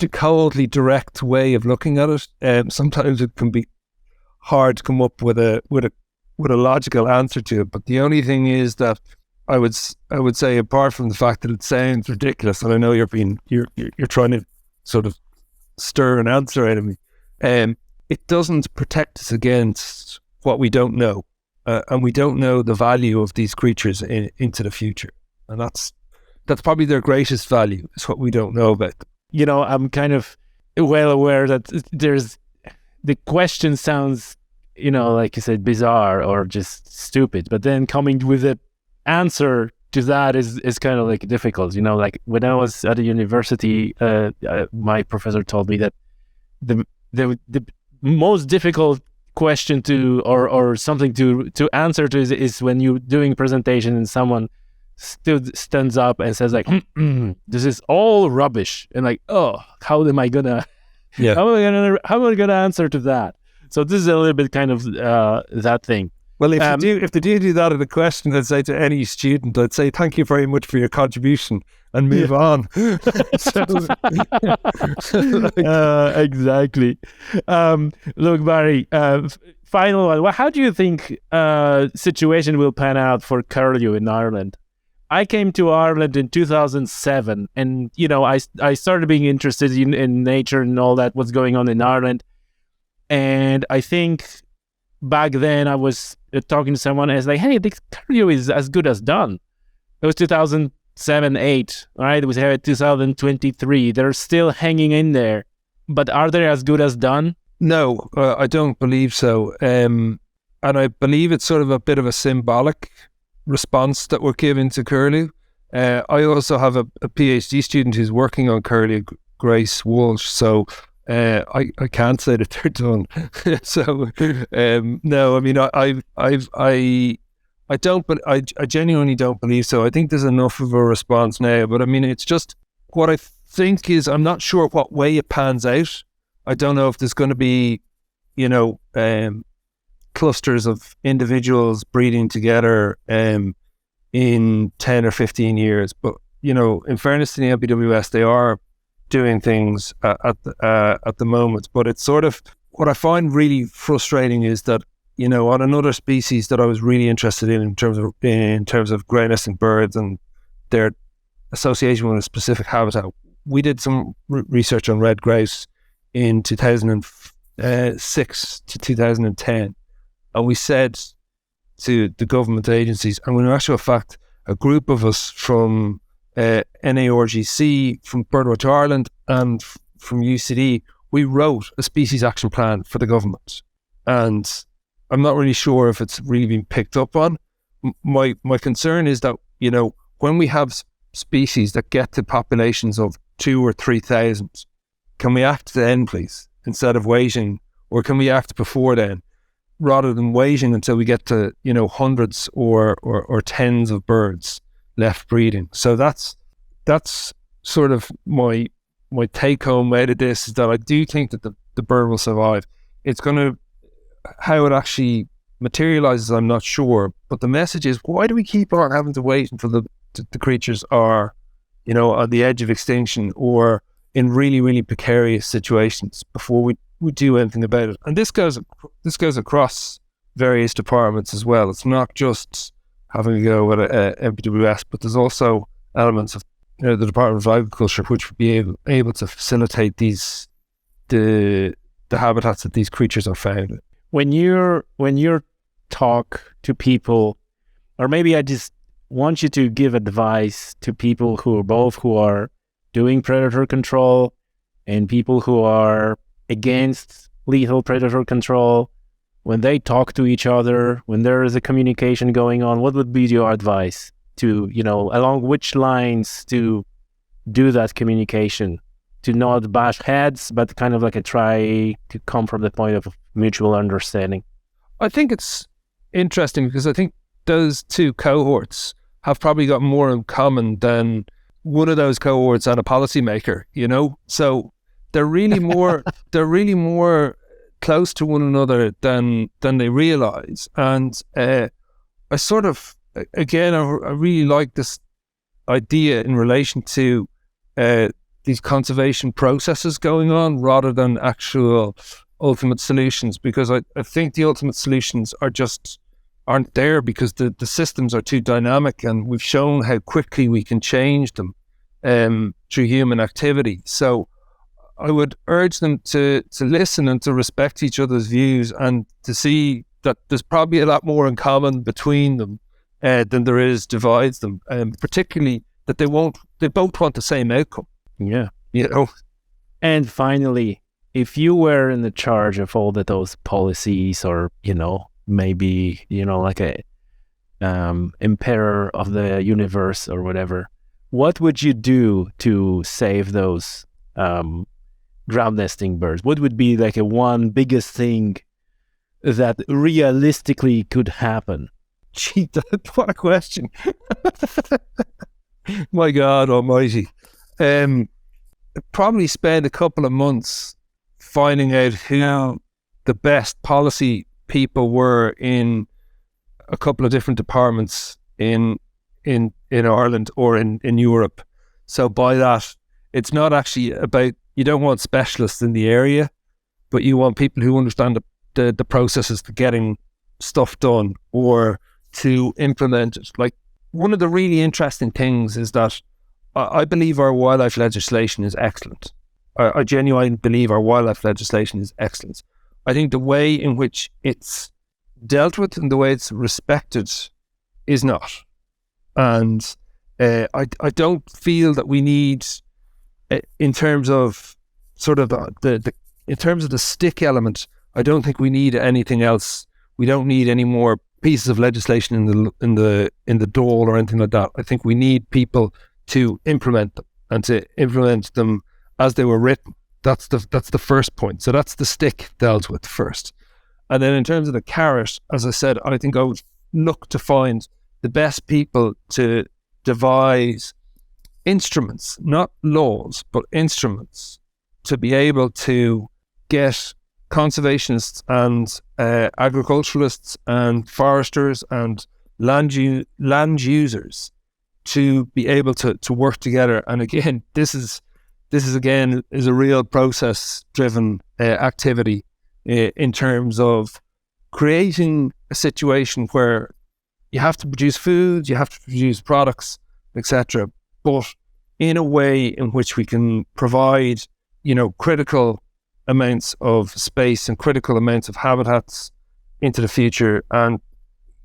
coldly direct way of looking at it. Sometimes it can be hard to come up with a logical answer to it. But the only thing is that I would say, apart from the fact that it sounds ridiculous, and I know you're trying to sort of stir an answer out of me, it doesn't protect us against what we don't know, and we don't know the value of these creatures into the future, and that's probably their greatest value, is what we don't know about them. I'm kind of well aware that the question sounds, like you said, bizarre or just stupid, but then coming with an answer to that is kind of like difficult. Like when I was at a university, my professor told me that the most difficult question to or something to answer to is when you're doing a presentation and someone stands up and says like, this is all rubbish, and like, how am I gonna answer to that? So this is a little bit kind of that thing. Well, if they do that in a question, I'd say to any student, I'd say thank you very much for your contribution and move on. Exactly. Look, Barry, final one. How do you think situation will pan out for curlew in Ireland? I came to Ireland in 2007, and I started being interested in nature and all that, what's going on in Ireland. And I think back then I was talking to someone and I was like, hey, the curlew is as good as done. It was 2007, 8, right? It was here at 2023. They're still hanging in there. But are they as good as done? No, I don't believe so. And I believe it's sort of a bit of a symbolic response that we're giving to curlew. I also have a PhD student who's working on curlew, Grace Walsh, so I can't say that they're done. So no, I mean, I don't, but I genuinely don't believe so. I think there's enough of a response now, but I mean, it's just what I think is, I'm not sure what way it pans out. I don't know if there's going to be, clusters of individuals breeding together in 10 or 15 years. But, in fairness to the MPWS, they are doing things at the moment. But it's sort of, what I find really frustrating is that, on another species that I was really interested in terms of grey nesting birds and their association with a specific habitat, we did some research on red grouse in 2006 to 2010, and we said to the government agencies, and in actual fact, a group of us from NARGC, from Birdwatch Ireland, and from UCD, we wrote a species action plan for the government, and I'm not really sure if it's really been picked up on. My concern is that, when we have species that get to populations of 2,000 or 3,000, can we act then, please, instead of waiting, or can we act before then, rather than waiting until we get to, hundreds or tens of birds left breeding? So that's sort of my take home out of this, is that I do think that the bird will survive. It's going to, how it actually materializes, I'm not sure. But the message is, why do we keep on having to wait until the creatures are, on the edge of extinction or in really, really precarious situations before we do anything about it? And this goes across various departments as well. It's not just having to go with MPWS, but there's also elements of the Department of Agriculture which would be able to facilitate the habitats that these creatures are found in. When you talk to people, or maybe I just want you to give advice to people who are doing predator control and people who are against lethal predator control, when they talk to each other, when there is a communication going on, what would be your advice to, along which lines to do that communication, to not bash heads, but kind of like a try to come from the point of mutual understanding? I think it's interesting because I think those two cohorts have probably got more in common than one of those cohorts and a policymaker, So they're really more close to one another than they realize. And I sort of, again, I really like this idea in relation to these conservation processes going on rather than actual ultimate solutions, because I think the ultimate solutions aren't there because the systems are too dynamic, and we've shown how quickly we can change them through human activity. So I would urge them to listen and to respect each other's views, and to see that there's probably a lot more in common between them than there is divides them, particularly that they both want the same outcome. Yeah. And finally, if you were in the charge of all those policies, or, maybe, like a emperor of the universe or whatever, what would you do to save those ground nesting birds? What would be like one biggest thing that realistically could happen? Gee, what a question. My God almighty. Probably spend a couple of months finding out who the best policy people were in a couple of different departments in Ireland or in Europe. So by that, it's not actually about, you don't want specialists in the area, but you want people who understand the processes for getting stuff done or to implement it. Like, one of the really interesting things is that I believe our wildlife legislation is excellent. I genuinely believe our wildlife legislation is excellent. I think the way in which it's dealt with and the way it's respected is not. And I don't feel that we need, in terms of sort of in terms of the stick element, I don't think we need anything else. We don't need any more pieces of legislation in the dole or anything like that. I think we need people to implement them, and to implement them as they were written. That's the first point. So that's the stick dealt with first. And then in terms of the carrot, as I said, I think I would look to find the best people to devise instruments, not laws, but instruments, to be able to get conservationists and agriculturalists and foresters and land users to be able to work together. And again, this is a real process-driven activity in terms of creating a situation where you have to produce food, you have to produce products, etc., but in a way in which we can provide, critical amounts of space and critical amounts of habitats into the future, and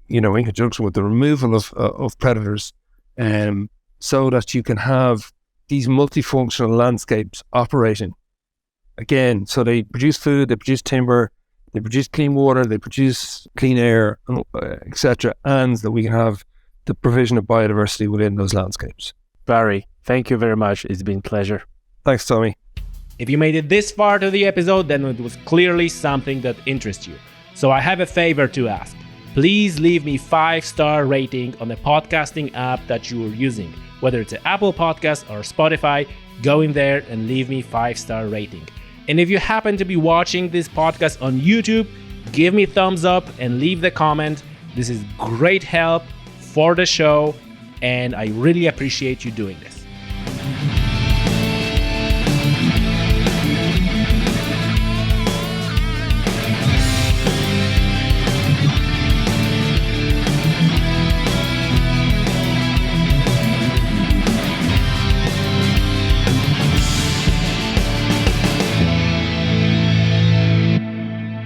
in conjunction with the removal of predators, so that you can have these multifunctional landscapes operating. Again, so they produce food, they produce timber, they produce clean water, they produce clean air, etc., and that we can have the provision of biodiversity within those landscapes. Barry, thank you very much. It's been a pleasure. Thanks, Tommy. If you made it this far to the episode, then it was clearly something that interests you. So I have a favor to ask. Please leave me 5-star rating on the podcasting app that you are using. Whether it's an Apple Podcast or Spotify, go in there and leave me 5-star rating. And if you happen to be watching this podcast on YouTube, give me a thumbs up and leave the comment. This is great help for the show, and I really appreciate you doing this.